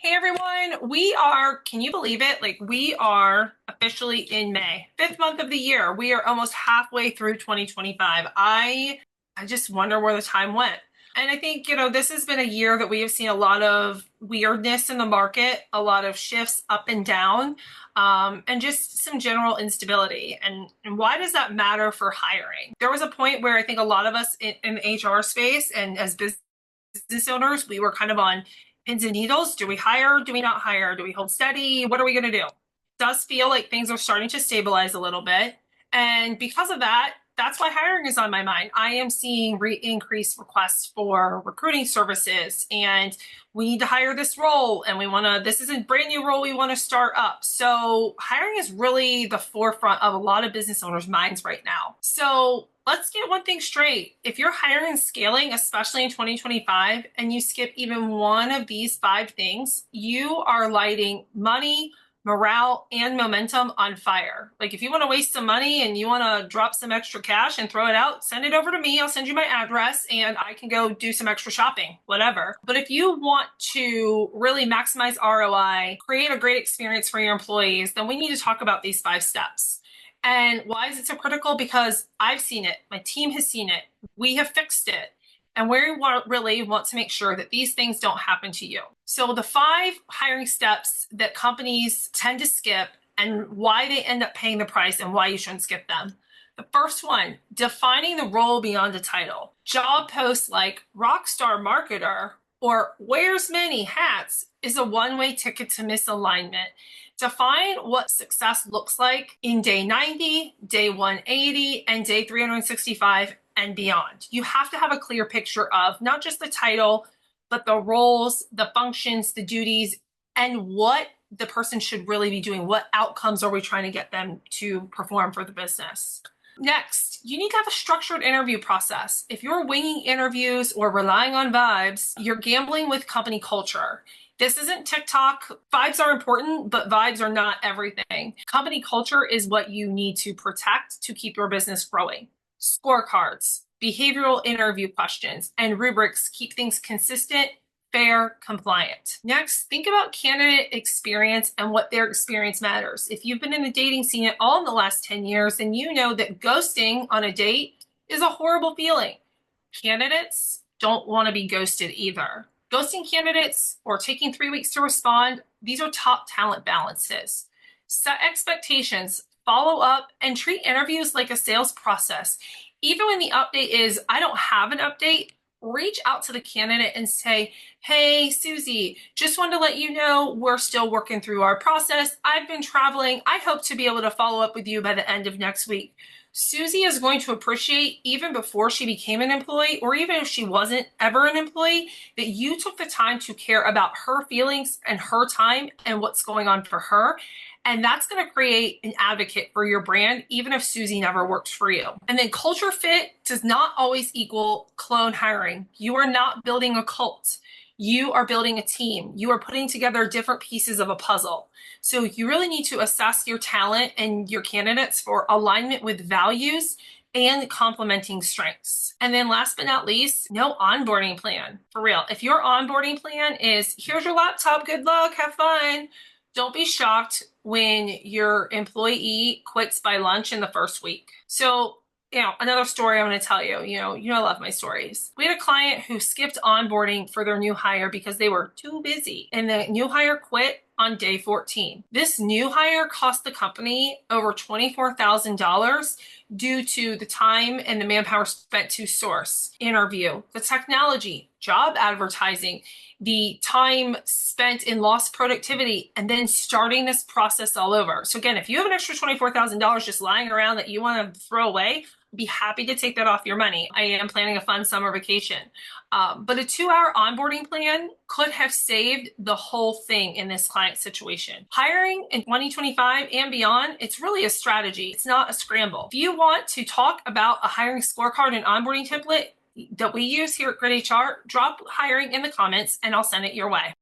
Hey everyone, can you believe it? We are officially in May, fifth month of the year. We are almost halfway through 2025. I just wonder where the time went. And I think, this has been a year that we have seen a lot of weirdness in the market, a lot of shifts up and down, and just some general instability. And why does that matter for hiring? There was a point where I think a lot of us in the HR space and as business owners, we were kind of on pins and needles. Do we hire? Do we not hire? Do we hold steady? What are we going to do? It does feel like things are starting to stabilize a little bit. And because of that, that's why hiring is on my mind. I am seeing increased requests for recruiting services, and we need to hire this role, and this is a brand new role we want to start up. So hiring is really the forefront of a lot of business owners' minds right now. So let's get one thing straight. If you're hiring and scaling, especially in 2025, and you skip even one of these 5 things, you are lighting money, morale, and momentum on fire. If you want to waste some money and you want to drop some extra cash and throw it out, send it over to me. I'll send you my address and I can go do some extra shopping, whatever. But if you want to really maximize ROI, create a great experience for your employees, then we need to talk about these 5 steps. And why is it so critical? Because I've seen it, my team has seen it, we have fixed it. And we really want to make sure that these things don't happen to you. So the 5 hiring steps that companies tend to skip and why they end up paying the price and why you shouldn't skip them. The first one, defining the role beyond the title. Job posts like rockstar marketer or wears many hats is a one-way ticket to misalignment. Define what success looks like in day 90, day 180, and day 365 and beyond. You have to have a clear picture of not just the title, but the roles, the functions, the duties, and what the person should really be doing. What outcomes are we trying to get them to perform for the business? Next, you need to have a structured interview process. If you're winging interviews or relying on vibes, you're gambling with company culture. This isn't TikTok. Vibes are important, but vibes are not everything. Company culture is what you need to protect to keep your business growing. Scorecards, behavioral interview questions, and rubrics keep things consistent, fair, compliant. Next, think about candidate experience and what their experience matters. If you've been in the dating scene at all in the last 10 years, then you know that ghosting on a date is a horrible feeling. Candidates don't want to be ghosted either. Ghosting candidates or taking 3 weeks to respond, these are top talent balances. Set expectations, follow up, and treat interviews like a sales process. Even when the update is, I don't have an update, reach out to the candidate and say, hey, Susie, just wanted to let you know we're still working through our process. I've been traveling. I hope to be able to follow up with you by the end of next week. Susie is going to appreciate, even before she became an employee, or even if she wasn't ever an employee, that you took the time to care about her feelings and her time and what's going on for her. And that's going to create an advocate for your brand, even if Susie never worked for you. And then culture fit does not always equal clone hiring. You are not building a cult. You are building a team. You are putting together different pieces of a puzzle. So you really need to assess your talent and your candidates for alignment with values and complementing strengths. And then last but not least, no onboarding plan. For real, if your onboarding plan is, here's your laptop, good luck, have fun, don't be shocked when your employee quits by lunch in the first week. So, another story I'm going to tell you, I love my stories. We had a client who skipped onboarding for their new hire because they were too busy, and the new hire quit on day 14. This new hire cost the company over $24,000 due to the time and the manpower spent to source, interview, the technology, job advertising, the time spent in lost productivity, and then starting this process all over. So again, if you have an extra $24,000 just lying around that you want to throw away, be happy to take that off your money. I am planning a fun summer vacation. But a 2-hour onboarding plan could have saved the whole thing in this client situation. Hiring in 2025 and beyond, it's really a strategy. It's not a scramble. If you want to talk about a hiring scorecard and onboarding template that we use here at Grit HR, drop hiring in the comments and I'll send it your way.